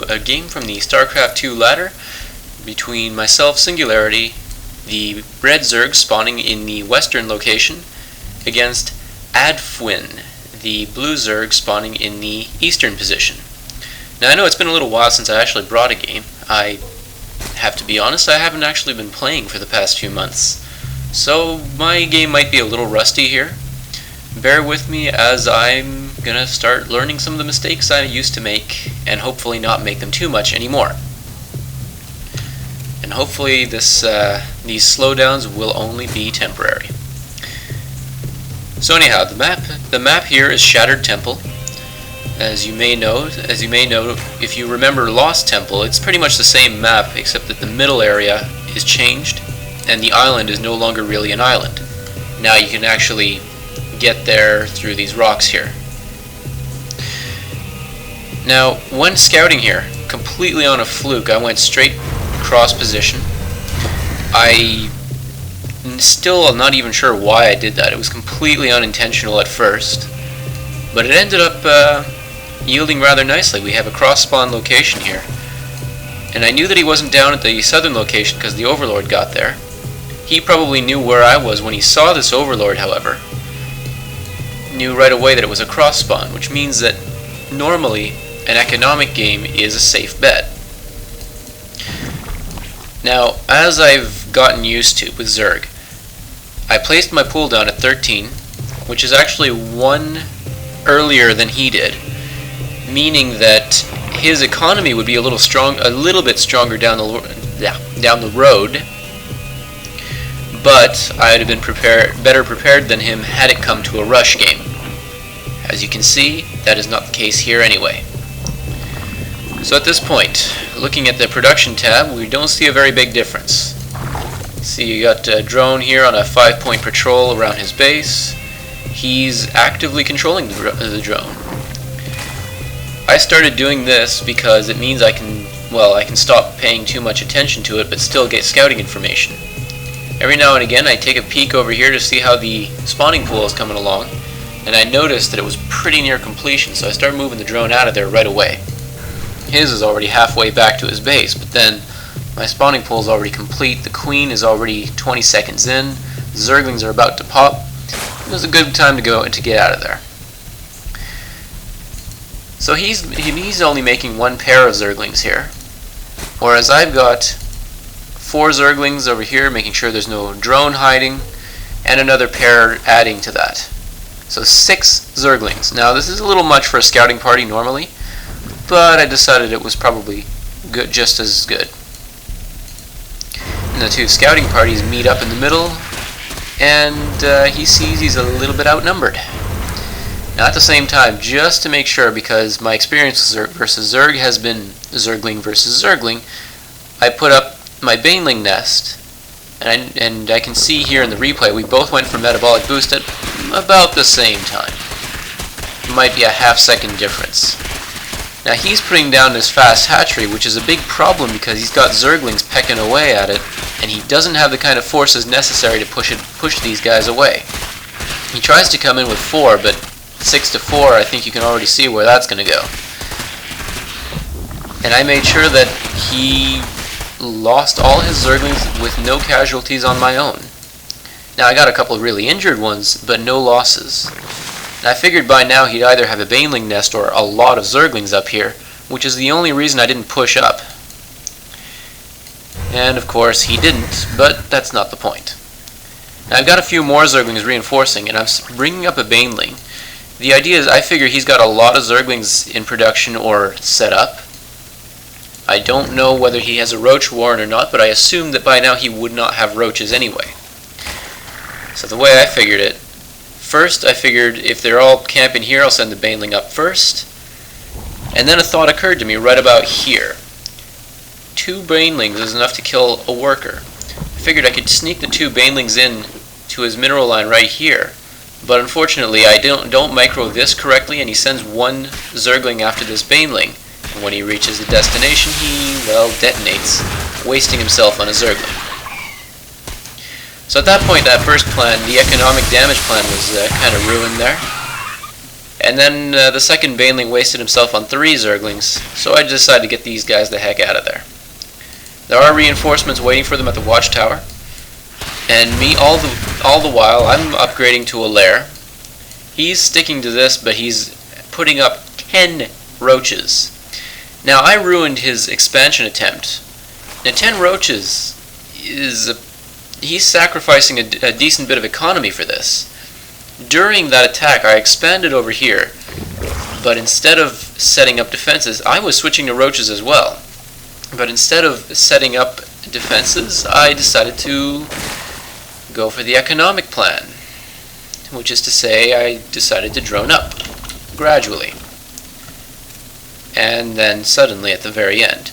A game from the StarCraft 2 ladder between myself, Singularity, the red Zerg spawning in the western location, against Addfwyn, the blue Zerg spawning in the eastern position. Now I know it's been a little while since I actually brought a game. I have to be honest, I haven't actually been playing for the past few months, so my game might be a little rusty here. Bear with me as I'm gonna start learning some of the mistakes I used to make and hopefully not make them too much anymore. And hopefully these slowdowns will only be temporary. So anyhow, the map here is Shattered Temple. As you may know, if you remember Lost Temple, it's pretty much the same map except that the middle area is changed and the island is no longer really an island. Now you can actually get there through these rocks here. Now, when scouting here, completely on a fluke, I went straight cross position. I still am not even sure why I did that. It was completely unintentional at first, but it ended up yielding rather nicely. We have a cross spawn location here, and I knew that he wasn't down at the southern location because the Overlord got there. He probably knew where I was when he saw this Overlord, however. Knew right away that it was a cross spawn, which means that normally an economic game is a safe bet. Now, as I've gotten used to with Zerg, I placed my pool down at 13, which is actually one earlier than he did, meaning that his economy would be a little bit stronger down the road, but I would have been better prepared than him had it come to a rush game. As you can see, that is not the case here anyway. So at this point, looking at the production tab, we don't see a very big difference. See, you got a drone here on a 5-point patrol around his base. He's actively controlling the drone. I started doing this because it means I can stop paying too much attention to it but still get scouting information. Every now and again I take a peek over here to see how the spawning pool is coming along, and I noticed that it was pretty near completion, so I started moving the drone out of there right away. His is already halfway back to his base, but then my spawning pool is already complete, the queen is already 20 seconds in, the Zerglings are about to pop. It was a good time to get out of there. So he's only making one pair of Zerglings here, whereas I've got 4 Zerglings over here making sure there's no drone hiding, and another pair adding to that. So 6 Zerglings. Now this is a little much for a scouting party normally, but I decided it was probably good, just as good. And the 2 scouting parties meet up in the middle, and he sees he's a little bit outnumbered. Now at the same time, just to make sure, because my experience with Zerg versus Zerg has been Zergling versus Zergling, I put up my Baneling nest, and I can see here in the replay we both went for metabolic boost at about the same time. It might be a half-second difference. Now he's putting down this fast hatchery, which is a big problem because he's got Zerglings pecking away at it, and he doesn't have the kind of forces necessary to push these guys away. He tries to come in with 4, but 6 to 4, I think you can already see where that's going to go. And I made sure that he lost all his Zerglings with no casualties on my own. Now I got a couple of really injured ones, but no losses. And I figured by now he'd either have a Baneling nest or a lot of Zerglings up here, which is the only reason I didn't push up. And of course he didn't, but that's not the point. Now I've got a few more Zerglings reinforcing, and I'm bringing up a Baneling. The idea is I figure he's got a lot of Zerglings in production or set up. I don't know whether he has a roach warren or not, but I assume that by now he would not have roaches anyway. So the way I figured it, first I figured if they're all camping here, I'll send the Baneling up first. And then a thought occurred to me right about here. 2 Banelings is enough to kill a worker. I figured I could sneak the 2 Banelings in to his mineral line right here. But unfortunately I don't micro this correctly, and he sends 1 Zergling after this Baneling. And when he reaches the destination, he, well, detonates, wasting himself on a Zergling. So at that point, that first plan, the economic damage plan, was kind of ruined there. And then the second Baneling wasted himself on 3 Zerglings, so I decided to get these guys the heck out of there. There are reinforcements waiting for them at the watchtower, and me all the while I'm upgrading to a lair. He's sticking to this, but he's putting up 10 roaches. Now I ruined his expansion attempt. Now 10 roaches he's sacrificing a decent bit of economy for this. During that attack I expanded over here, but instead of setting up defenses, I was switching to roaches as well. But instead of setting up defenses, I decided to go for the economic plan, which is to say I decided to drone up gradually, and then suddenly at the very end.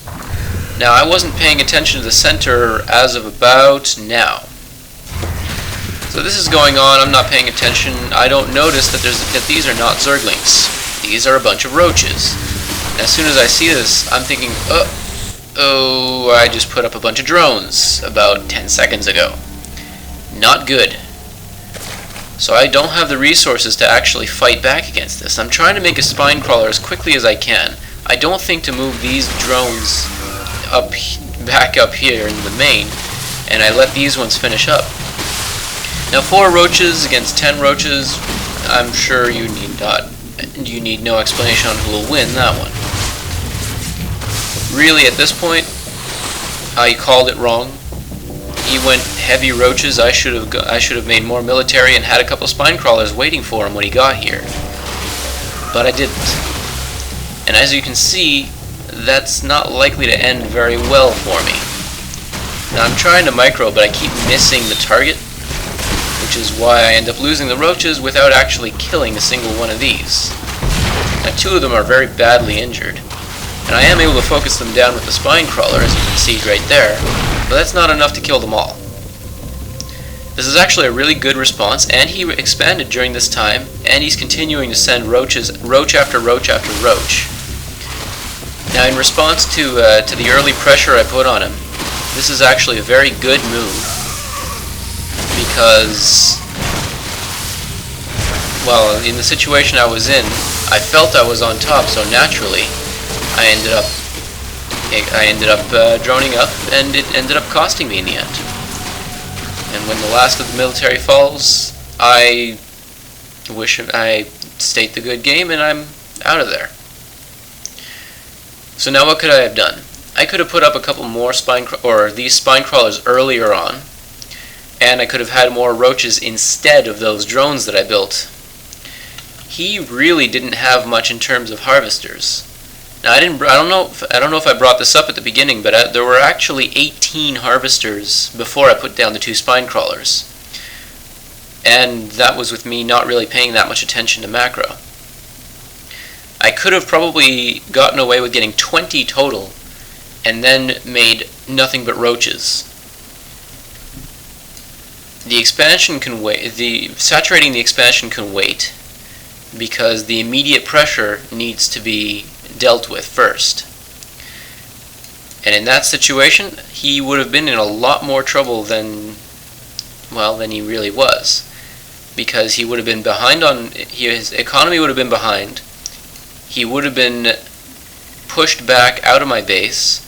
Now I wasn't paying attention to the center as of about now. So this is going on, I'm not paying attention. I don't notice that these are not Zerglings. These are a bunch of roaches. And as soon as I see this, I'm thinking, oh, I just put up a bunch of drones about 10 seconds ago. Not good. So I don't have the resources to actually fight back against this. I'm trying to make a spine crawler as quickly as I can. I don't think to move these drones back up here in the main, and I let these ones finish up. Now 4 roaches against 10 roaches, I'm sure you need no explanation on who will win that one. Really, at this point, I called it wrong. He went heavy roaches. I should have made more military and had a couple spine crawlers waiting for him when he got here. But I didn't. And as you can see, that's not likely to end very well for me. Now I'm trying to micro, but I keep missing the target, which is why I end up losing the roaches without actually killing a single one of these. Now 2 of them are very badly injured, and I am able to focus them down with the spine crawler, as you can see right there, but that's not enough to kill them all. This is actually a really good response, and he expanded during this time, and he's continuing to send roaches, roach after roach after roach. Now in response to the early pressure I put on him, this is actually a very good move, because, well, in the situation I was in, I felt I was on top, so naturally I ended up droning up, and it ended up costing me in the end. And when the last of the military falls, I wish I state the good game, and I'm out of there. So now what could I have done? I could have put up a couple more these spine crawlers earlier on, and I could have had more roaches instead of those drones that I built. He really didn't have much in terms of harvesters. Now I don't know if I brought this up at the beginning, but there were actually 18 harvesters before I put down the 2 spine crawlers, and that was with me not really paying that much attention to macro. I could have probably gotten away with getting 20 total, and then made nothing but roaches. The expansion can wait. Saturating the expansion can wait, because the immediate pressure needs to be dealt with first. And in that situation, he would have been in a lot more trouble than he really was, because he would have been behind his economy would have been behind. He would have been pushed back out of my base,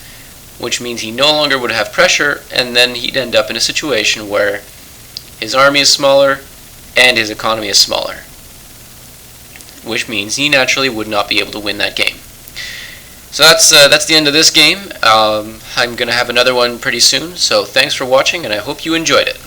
which means he no longer would have pressure, and then he'd end up in a situation where his army is smaller and his economy is smaller, which means he naturally would not be able to win that game. So that's the end of this game. I'm going to have another one pretty soon, so thanks for watching, and I hope you enjoyed it.